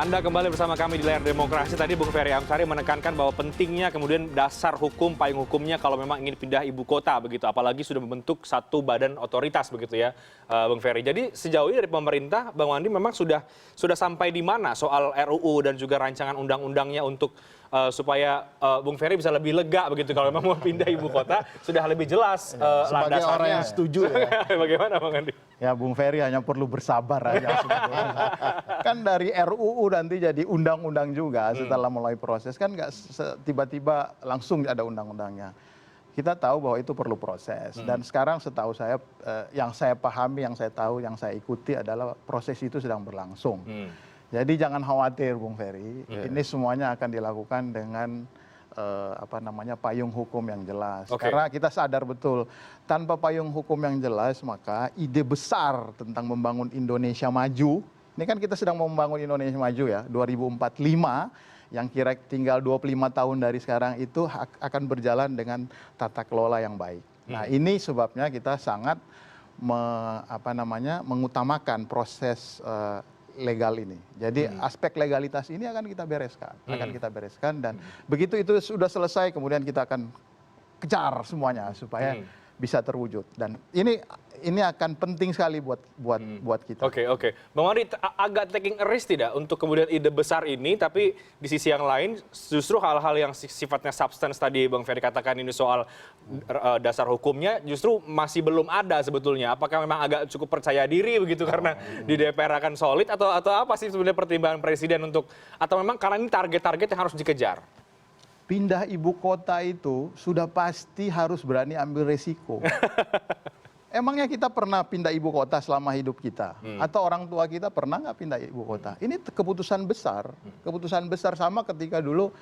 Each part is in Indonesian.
Anda kembali bersama kami di Layar Demokrasi. Tadi Bung Ferry Amsari menekankan bahwa pentingnya kemudian dasar hukum, payung hukumnya kalau memang ingin pindah ibu kota begitu. Apalagi sudah membentuk satu badan otoritas begitu ya, Bung Ferry. Jadi sejauh ini dari pemerintah, Bang Wandi memang sudah sampai di mana soal RUU dan juga rancangan undang-undangnya untuk supaya Bung Ferry bisa lebih lega begitu kalau memang mau pindah ibu kota, sudah lebih jelas sebagai orang yang setuju ya. Bagaimana Bang Wandi? Ya Bung Ferry hanya perlu bersabar aja sebetulnya. Kan dari RUU nanti jadi undang-undang juga setelah mulai proses, kan nggak tiba-tiba langsung ada undang-undangnya. Kita tahu bahwa itu perlu proses, dan sekarang setahu saya, yang saya pahami, yang saya tahu, yang saya ikuti adalah proses itu sedang berlangsung. Jadi jangan khawatir Bung Ferry, ini semuanya akan dilakukan dengan payung hukum yang jelas. Karena kita sadar betul, tanpa payung hukum yang jelas maka ide besar tentang membangun Indonesia maju, ini kan kita sedang membangun Indonesia maju ya, 2045, yang kira tinggal 25 tahun dari sekarang itu akan berjalan dengan tata kelola yang baik. Nah ini sebabnya kita sangat mengutamakan proses legal ini. Jadi aspek legalitas ini akan kita bereskan, dan begitu itu sudah selesai kemudian kita akan kejar semuanya supaya bisa terwujud, dan ini akan penting sekali buat kita. Oke. Bang Wandi, agak taking a risk tidak untuk kemudian ide besar ini, tapi di sisi yang lain justru hal-hal yang sifatnya substance tadi Bang Ferry katakan ini soal dasar hukumnya justru masih belum ada sebetulnya. Apakah memang agak cukup percaya diri begitu karena di DPR akan solid, atau apa sih sebenarnya pertimbangan Presiden untuk, atau memang karena ini target-target yang harus dikejar? Pindah ibu kota itu sudah pasti harus berani ambil resiko. Emangnya kita pernah pindah ibu kota selama hidup kita? Atau orang tua kita pernah nggak pindah ibu kota? Ini keputusan besar sama ketika dulu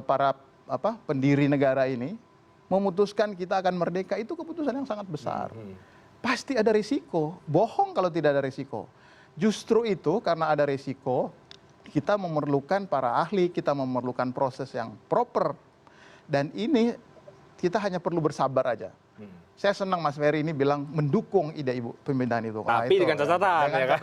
para pendiri negara ini memutuskan kita akan merdeka, itu keputusan yang sangat besar. Pasti ada risiko, bohong kalau tidak ada risiko. Justru itu karena ada risiko, kita memerlukan para ahli, kita memerlukan proses yang proper. Dan ini kita hanya perlu bersabar aja. Saya senang Mas Ferry ini bilang mendukung ide pemindahan itu. Tapi dengan catatan, ya kan?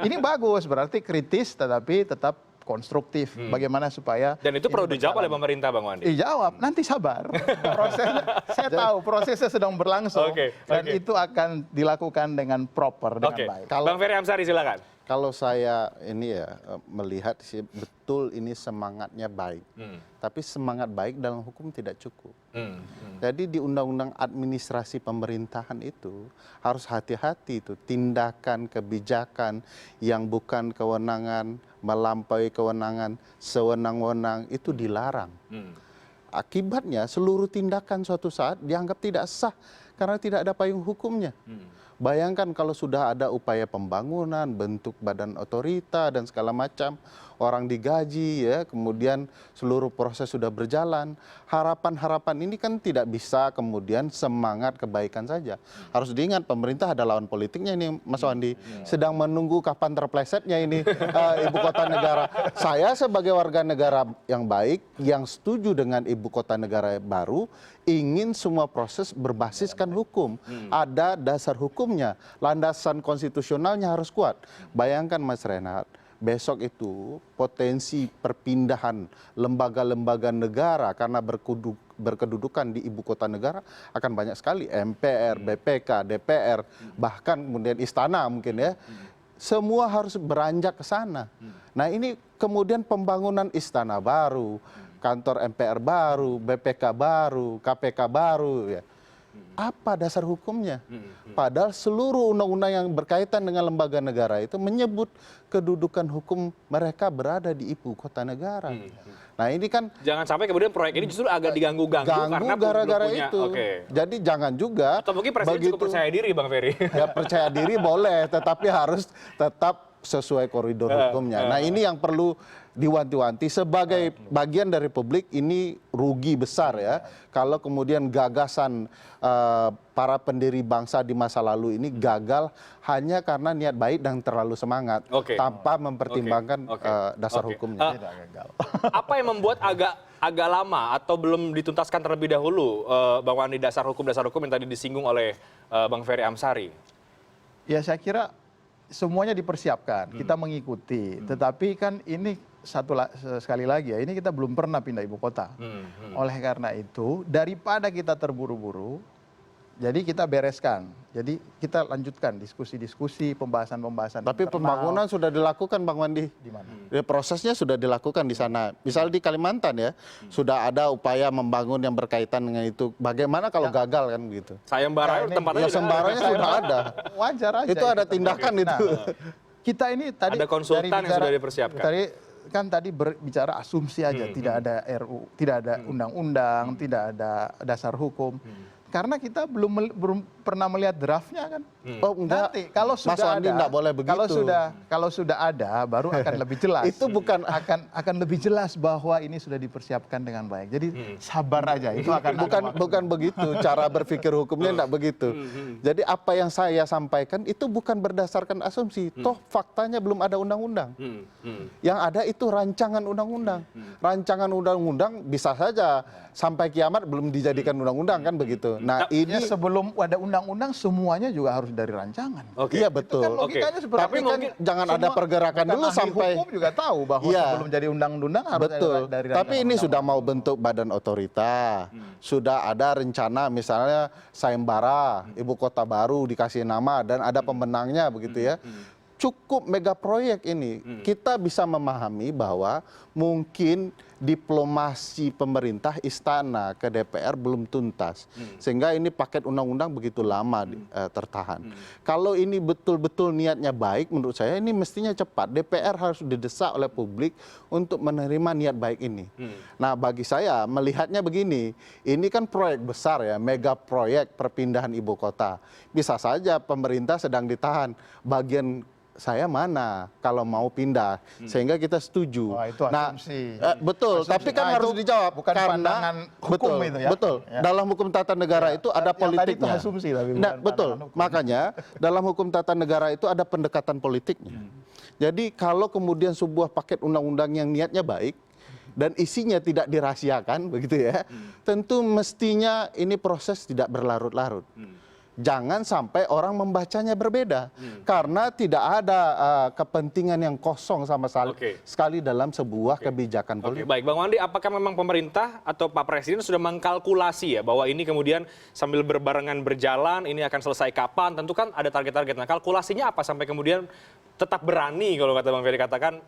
Ini bagus, berarti kritis tetapi tetap konstruktif. Bagaimana supaya... Dan itu perlu dijawab oleh pemerintah, Bang Wandi? Dijawab, nanti sabar. Prosesnya, saya tahu prosesnya sedang berlangsung. Dan itu akan dilakukan dengan proper, dengan baik. Bang Ferry Amsari, silakan. Kalau saya ini ya melihat sih betul ini semangatnya baik, tapi semangat baik dalam hukum tidak cukup. Jadi di undang-undang administrasi pemerintahan itu harus hati-hati itu tindakan kebijakan yang bukan kewenangan, melampaui kewenangan, sewenang-wenang itu dilarang. Akibatnya seluruh tindakan suatu saat dianggap tidak sah karena tidak ada payung hukumnya. Bayangkan kalau sudah ada upaya pembangunan, bentuk badan otorita dan segala macam, orang digaji ya, kemudian seluruh proses sudah berjalan. Harapan-harapan ini kan tidak bisa kemudian semangat kebaikan saja. Harus diingat pemerintah ada lawan politiknya ini, Mas Wandi. Sedang menunggu kapan terplesetnya ini ibu kota negara. Saya sebagai warga negara yang baik, yang setuju dengan ibu kota negara baru, ingin semua proses berbasiskan hukum. Ada dasar hukumnya, landasan konstitusionalnya harus kuat. Bayangkan Mas Renhat, besok itu potensi perpindahan lembaga-lembaga negara karena berkedudukan di ibu kota negara akan banyak sekali. MPR, BPK, DPR, bahkan kemudian istana mungkin ya. Semua harus beranjak ke sana. Nah ini kemudian pembangunan istana baru, kantor MPR baru, BPK baru, KPK baru ya. Apa dasar hukumnya? Padahal seluruh undang-undang yang berkaitan dengan lembaga negara itu menyebut kedudukan hukum mereka berada di ibu kota negara. Nah ini kan jangan sampai kemudian proyek ini justru agak diganggu-ganggu karena gara-gara itu. Jadi jangan juga. Atau mungkin Presiden cukup percaya diri, Bang Ferry. Ya percaya diri boleh, tetapi harus tetap sesuai koridor hukumnya. Nah ini yang perlu diwanti-wanti sebagai bagian dari publik. Ini rugi besar ya kalau kemudian gagasan para pendiri bangsa di masa lalu ini gagal hanya karena niat baik dan terlalu semangat tanpa mempertimbangkan dasar hukumnya. Apa yang membuat agak lama atau belum dituntaskan terlebih dahulu, Bang Wandi, dasar hukum yang tadi disinggung oleh Bang Ferry Amsari? Ya saya kira semuanya dipersiapkan, kita mengikuti. Tetapi kan ini sekali lagi ya, ini kita belum pernah pindah ibu kota. Oleh karena itu, daripada kita terburu-buru, jadi kita bereskan. Jadi kita lanjutkan diskusi-diskusi, pembahasan-pembahasan. Tapi pembangunan sudah dilakukan, Bang Wandi. Di mana? Prosesnya sudah dilakukan di sana. Misal di Kalimantan ya, sudah ada upaya membangun yang berkaitan dengan itu. Bagaimana kalau gagal kan begitu? Sayembara tempatnya Ya sembaranya sudah ada. Wajar aja. Itu ada tindakan itu. Kita ini tadi ada konsultan yang sudah dipersiapkan. Tadi berbicara asumsi aja, tidak ada RU, tidak ada undang-undang, tidak ada dasar hukum. Karena kita belum pernah melihat draftnya kan. Oh enggak. Nanti kalau Mas sudah Wandi ada, enggak boleh begitu. kalau sudah ada, baru akan lebih jelas. Itu bukan akan lebih jelas bahwa ini sudah dipersiapkan dengan baik. Jadi sabar aja, itu akan bukan begitu cara berpikir hukumnya, enggak begitu. Jadi apa yang saya sampaikan itu bukan berdasarkan asumsi. Toh faktanya belum ada undang-undang. Yang ada itu rancangan undang-undang. Rancangan undang-undang bisa saja sampai kiamat belum dijadikan undang-undang kan begitu. Nah, ini sebelum ada undang-undang semuanya juga harus dari rancangan. Iya betul. Kan logikanya seperti Tapi kan jangan ada pergerakan dulu sampai hukum juga tahu bahwa sebelum jadi undang-undang harus betul. dari Tapi ini sudah mau bentuk badan otorita. Sudah ada rencana misalnya sayembara, ibu kota baru dikasih nama dan ada pemenangnya begitu ya. Cukup mega proyek ini. Kita bisa memahami bahwa mungkin diplomasi pemerintah istana ke DPR belum tuntas. Sehingga ini paket undang-undang begitu lama tertahan. Kalau ini betul-betul niatnya baik, menurut saya ini mestinya cepat. DPR harus didesak oleh publik untuk menerima niat baik ini. Nah bagi saya melihatnya begini, ini kan proyek besar ya, mega proyek perpindahan ibu kota. Bisa saja pemerintah sedang ditahan. Bagian saya mana kalau mau pindah, sehingga kita setuju. Wah, itu asumsi. Betul, Asumsi. tapi kan harus itu dijawab bukan pandangan hukum betul, itu ya. betul. Ya. Dalam hukum tata negara itu ada Yang tadi politiknya. itu asumsi tapi bukan Nah, betul. pandangan hukum. Makanya dalam hukum tata negara itu ada pendekatan politiknya. Jadi kalau kemudian sebuah paket undang-undang yang niatnya baik dan isinya tidak dirahasiakan begitu ya, tentu mestinya ini proses tidak berlarut-larut. Jangan sampai orang membacanya berbeda, karena tidak ada kepentingan yang kosong sama sekali dalam sebuah kebijakan politik. Baik, Bang Wandi, apakah memang pemerintah atau Pak Presiden sudah mengkalkulasi ya bahwa ini kemudian sambil berbarengan berjalan, ini akan selesai kapan? Tentu kan ada target-target. Nah, kalkulasinya apa sampai kemudian tetap berani kalau kata Bang Ferry katakan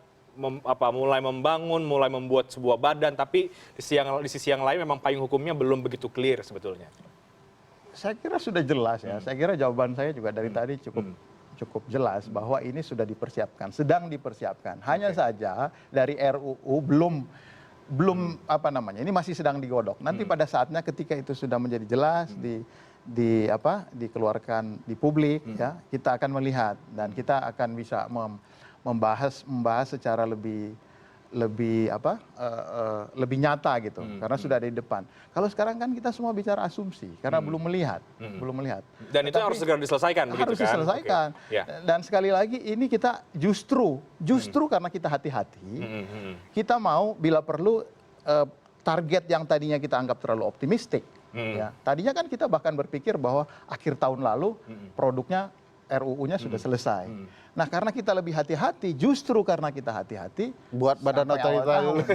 mulai membangun, mulai membuat sebuah badan, tapi di sisi yang lain memang payung hukumnya belum begitu clear sebetulnya. Saya kira sudah jelas ya. Saya kira jawaban saya juga dari tadi cukup jelas bahwa ini sudah dipersiapkan, sedang dipersiapkan. Hanya saja dari RUU belum apa namanya, ini masih sedang digodok. Nanti pada saatnya ketika itu sudah menjadi jelas dikeluarkan di publik ya, kita akan melihat dan kita akan bisa membahas secara lebih nyata gitu, karena sudah ada di depan. Kalau sekarang kan kita semua bicara asumsi karena belum melihat. Dan itu harus segera diselesaikan, begitu kan? Harus diselesaikan. Okay. Ya. Dan sekali lagi ini kita justru karena kita hati-hati, kita mau bila perlu target yang tadinya kita anggap terlalu optimistik. Ya. Tadinya kan kita bahkan berpikir bahwa akhir tahun lalu produknya RUU-nya sudah selesai. Nah, karena kita lebih hati-hati, justru karena kita hati-hati, buat badan otorita dulu.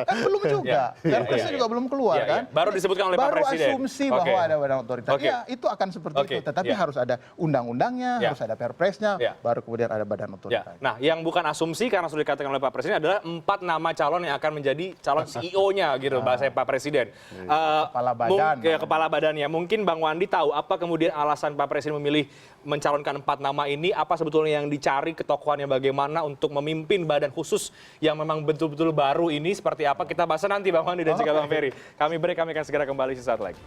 Kan belum juga. Perpresnya juga belum keluar kan. Baru disebutkan oleh Pak Presiden. Baru asumsi bahwa ada badan otorita. Ya, itu akan seperti itu. Tetapi harus ada undang-undangnya, harus ada perpresnya, baru kemudian ada badan otorita. Nah, yang bukan asumsi karena sudah dikatakan oleh Pak Presiden adalah 4 nama calon yang akan menjadi calon CEO-nya gitu bahasa Pak Presiden. Kepala badan. Kepala badannya. Mungkin Bang Wandi tahu apa kemudian alasan Pak Presiden memilih mencalonkan 4 nama ini, apa sebetulnya yang dicari ketokohannya bagaimana untuk memimpin badan khusus yang memang betul-betul baru ini seperti apa, kita bahas nanti Bang Wandi dan juga Bang Ferry. Kami break, kami akan segera kembali sesaat lagi.